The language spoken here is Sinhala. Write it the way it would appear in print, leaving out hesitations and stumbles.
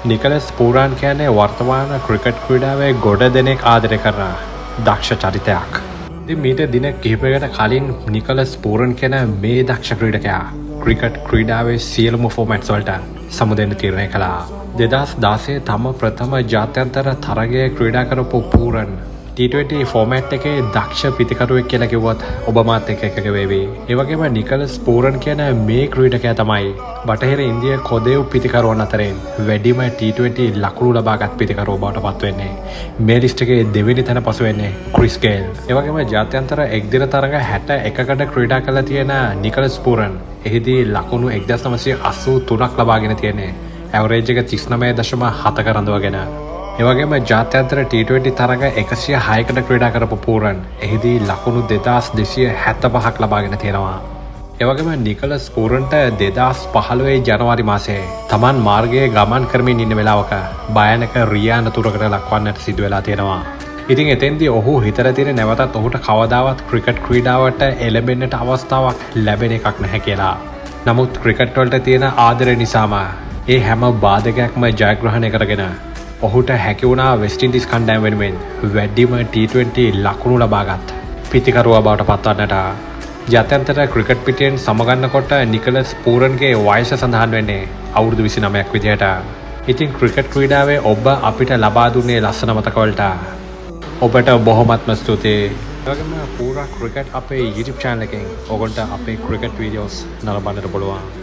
නිකලස් පූරාන් කියන්නේ වර්තමාන ක්‍රිකට් ක්‍රීඩාවේ ගොඩ දෙනෙක් ආදරය කරන දක්ෂ චරිතයක්. ඉතින් මීට දින කිහිපයකට කලින් නිකලස් පූරන් කියන මේ දක්ෂ ක්‍රීඩකයා ක්‍රිකට් ක්‍රීඩාවේ සියලුම ෆෝමැට්ස් වලට සමුදෙන්න තීරණය කළා. 2016 තම ප්‍රථම ජාත්‍යන්තර තරගයේ ක්‍රීඩා කරපු පූරන් T20 ෆෝමැට් එකේ දක්ෂ පිතිකරුවෙක් කියලා කිව්වත් ඔබ මාත් එක්ක එකක වේවි. ඒ වගේම නිකලස් පූරන් කියන මේ ක්‍රීඩකයා තමයි බටහිර ඉන්දිය කොදෙව් පිතිකරුවන් අතරින් වැඩිම T20 ලකුණු ලබාගත් පිතිකරුව බවට පත් වෙන්නේ. මේ ලිස්ට් එකේ දෙවෙනි තැන පසු වෙන්නේ ක්‍රිස් ගේල්. ඒ වගේම ජාත්‍යන්තර එක්දින තරඟ 61කට ක්‍රීඩා කරලා තියෙන නිකලස් පූරන් එහිදී ලකුණු 1983ක් ලබාගෙන තියෙන්නේ. ඇවරේජ් එක 39.7ක රඳවගෙන. එවගේම ජාත්‍යන්තර T20 තරඟ 106කට ක්‍රීඩා කරපු පූරන් එහිදී ලකුණු 2275ක් ලබාගෙන තියෙනවා. එවගේම නිකලස් පූරන්ට 2015 ජනවාරි මාසයේ තමන් මාර්ගයේ ගමන් කරමින් ඉන්න වෙලාවක භයානක රියානතුරකට ලක්වන්නට සිදු වෙලා තියෙනවා. ඉතින් එතෙන්දී ඔහු හිතලා තියෙන නැවතත් ඔහුට කවදාවත් ක්‍රිකට් ක්‍රීඩාවට එළඹෙන්නට අවස්ථාවක් ලැබෙන එකක් නැහැ කියලා. නමුත් ක්‍රිකට් වලට තියෙන ආදරය නිසාම ඒ හැම බාධකයක්ම ජයග්‍රහණය කරගෙන ඔහුට හැකි වුණා වෙස්ට් ඉන්ඩීස් කණ්ඩායම වෙනුවෙන් වැඩිම T20 ලකුණු ලබාගත් පිතිකරුවා බවට පත්වන්නට. ජාත්‍යන්තර ක්‍රිකට් පිටියෙන් සමගන්නකොට නිකලස් පූරන්ගේ වයස සඳහන් වෙන්නේ අවුරුදු 29ක් විදිහට. ඉතින් ක්‍රිකට් ක්‍රීඩාවේ ඔබ අපිට ලබා දුන්නේ ලස්සන මතකවලට ඔබට බොහොමත්ම ස්තුතියි. ඒ වගේම පූරා ක්‍රිකට් අපේ YouTube channel එකෙන් ඔයගොල්ලන්ට අපේ ක්‍රිකට් වීඩියෝස් නරඹන්නට පුළුවන්.